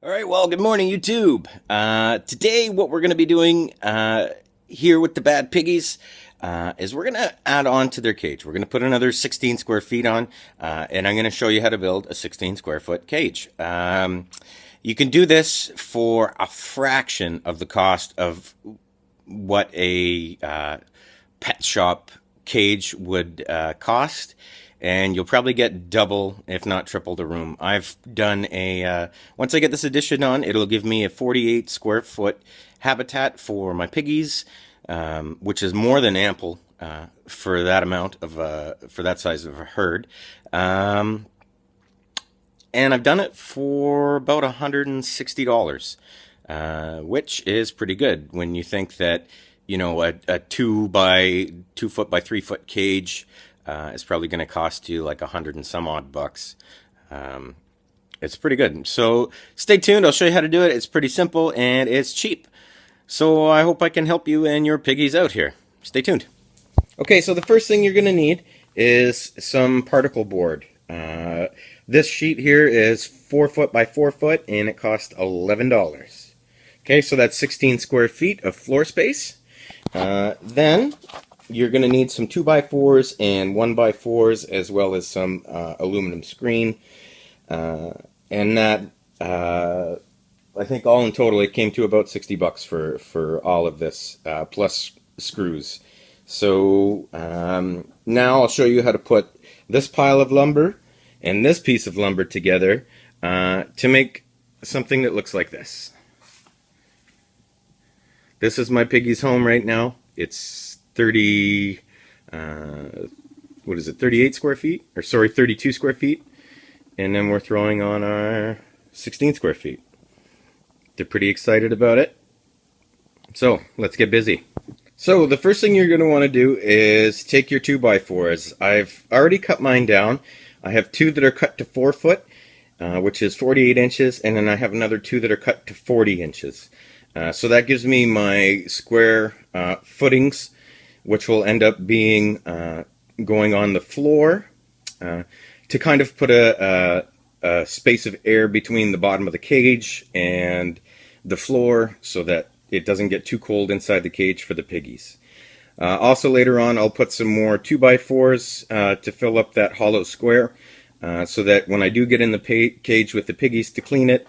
All right, well, good morning, YouTube. Today, what we're going to be doing here with the Bad Piggies is we're going to add on to their cage. We're going to put another 16 square feet on, and I'm going to show you how to build a 16 square foot cage. You can do this for a fraction of the cost of what a pet shop cage would cost. And you'll probably get double, if not triple, the room. I've done once I get this addition on, it'll give me a 48 square foot habitat for my piggies, which is more than ample for that amount of, for that size of a herd. And I've done it for about $160, which is pretty good when you think that, you know, a 2 foot by 3 foot cage it's probably going to cost you like $100 and some odd bucks. It's pretty good. So stay tuned. I'll show you how to do it. It's pretty simple and it's cheap. So I hope I can help you and your piggies out here. Stay tuned. Okay, so the first thing you're going to need is some particle board. This sheet here is 4 foot by 4 foot and it costs $11. Okay, so that's 16 square feet of floor space. Then you're going to need some 2x4s and 1x4s, as well as some aluminum screen. And that, I think all in total, it came to about $60 for all of this, plus screws. So now I'll show you how to put this pile of lumber and this piece of lumber together to make something that looks like this. This is my piggy's home right now. It's 38 square feet? Or sorry, 32 square feet. And then we're throwing on our 16 square feet. They're pretty excited about it. So, let's get busy. So, the first thing you're going to want to do is take your 2x4s. I've already cut mine down. I have 2 that are cut to 4 foot, which is 48 inches, and then I have another 2 that are cut to 40 inches. So that gives me my square footings, which will end up being going on the floor to kind of put a space of air between the bottom of the cage and the floor so that it doesn't get too cold inside the cage for the piggies. Also later on I'll put some more 2x4s to fill up that hollow square so that when I do get in the cage with the piggies to clean it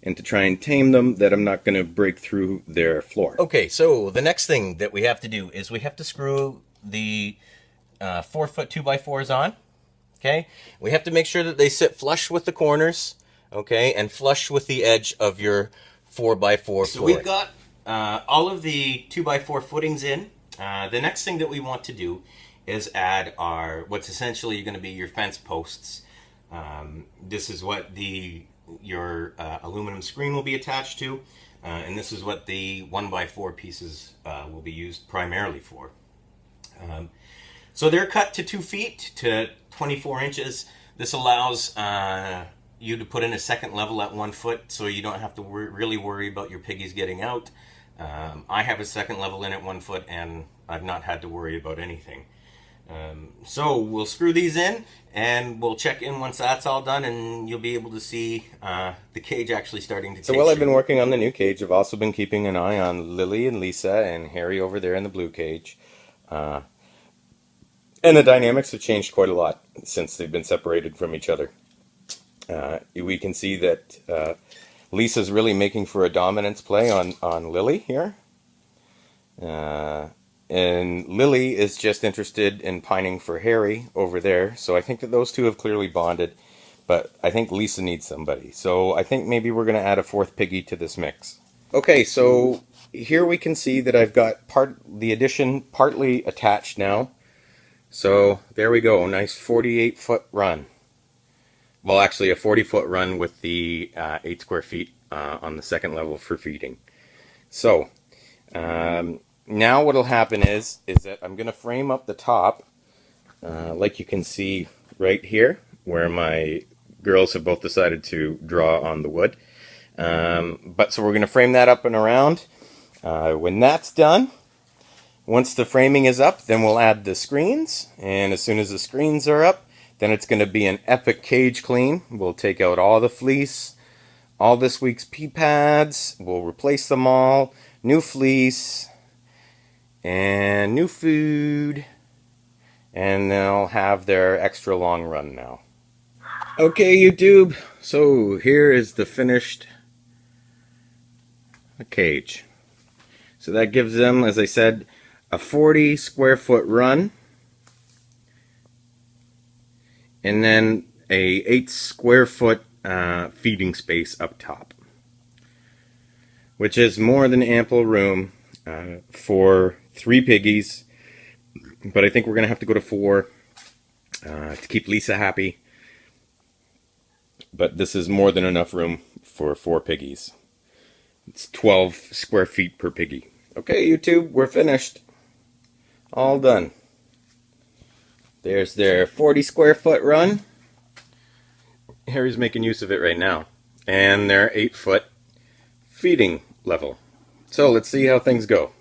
and to try and tame them, that I'm not going to break through their floor. Okay, so the next thing that we have to do is we have to screw the 4 foot 2x4s on. Okay, we have to make sure that they sit flush with the corners, okay, and flush with the edge of your 4x4 floor. So we've got all of the 2x4 footings in. The next thing that we want to do is add our what's essentially going to be your fence posts. This is what your aluminum screen will be attached to, and this is what the 1x4 pieces will be used primarily for. So they're cut to 2 feet to 24 inches. This allows you to put in a second level at 1 foot, so you don't have to really worry about your piggies getting out. I have a second level in at 1 foot, and I've not had to worry about anything. So we'll screw these in and we'll check in once that's all done, and you'll be able to see the cage actually starting to take shape. So while I've been working on the new cage, I've also been keeping an eye on Lily and Lisa and Harry over there in the blue cage. And the dynamics have changed quite a lot since they've been separated from each other. We can see that Lisa's really making for a dominance play on Lily here. And Lily is just interested in pining for Harry over there. So I think that those two have clearly bonded. But I think Lisa needs somebody. So I think maybe we're going to add a 4th piggy to this mix. Okay, so here we can see that I've got the addition partly attached now. So there we go, nice 48 foot run. Well, actually a 40 foot run with the 8 square feet on the second level for feeding. So now what'll happen is that I'm going to frame up the top, like you can see right here, where my girls have both decided to draw on the wood. So we're going to frame that up and around. When that's done, once the framing is up, then we'll add the screens, and as soon as the screens are up, then it's going to be an epic cage clean. We'll take out all the fleece, all this week's pee pads. We'll replace them all. New fleece. And new food. And they'll have their extra long run now. Okay, YouTube. So here is the finished cage. So that gives them, as I said, a 40 square foot run. And then a 8 square foot feeding space up top, which is more than ample room for 3 piggies, but I think we're gonna have to go to 4 to keep Lisa happy, but this is more than enough room for 4 piggies. It's 12 square feet per piggy. Okay, YouTube, we're finished. All done. There's their 40 square foot run. Harry's making use of it right now. And their 8 foot feeding level. So let's see how things go.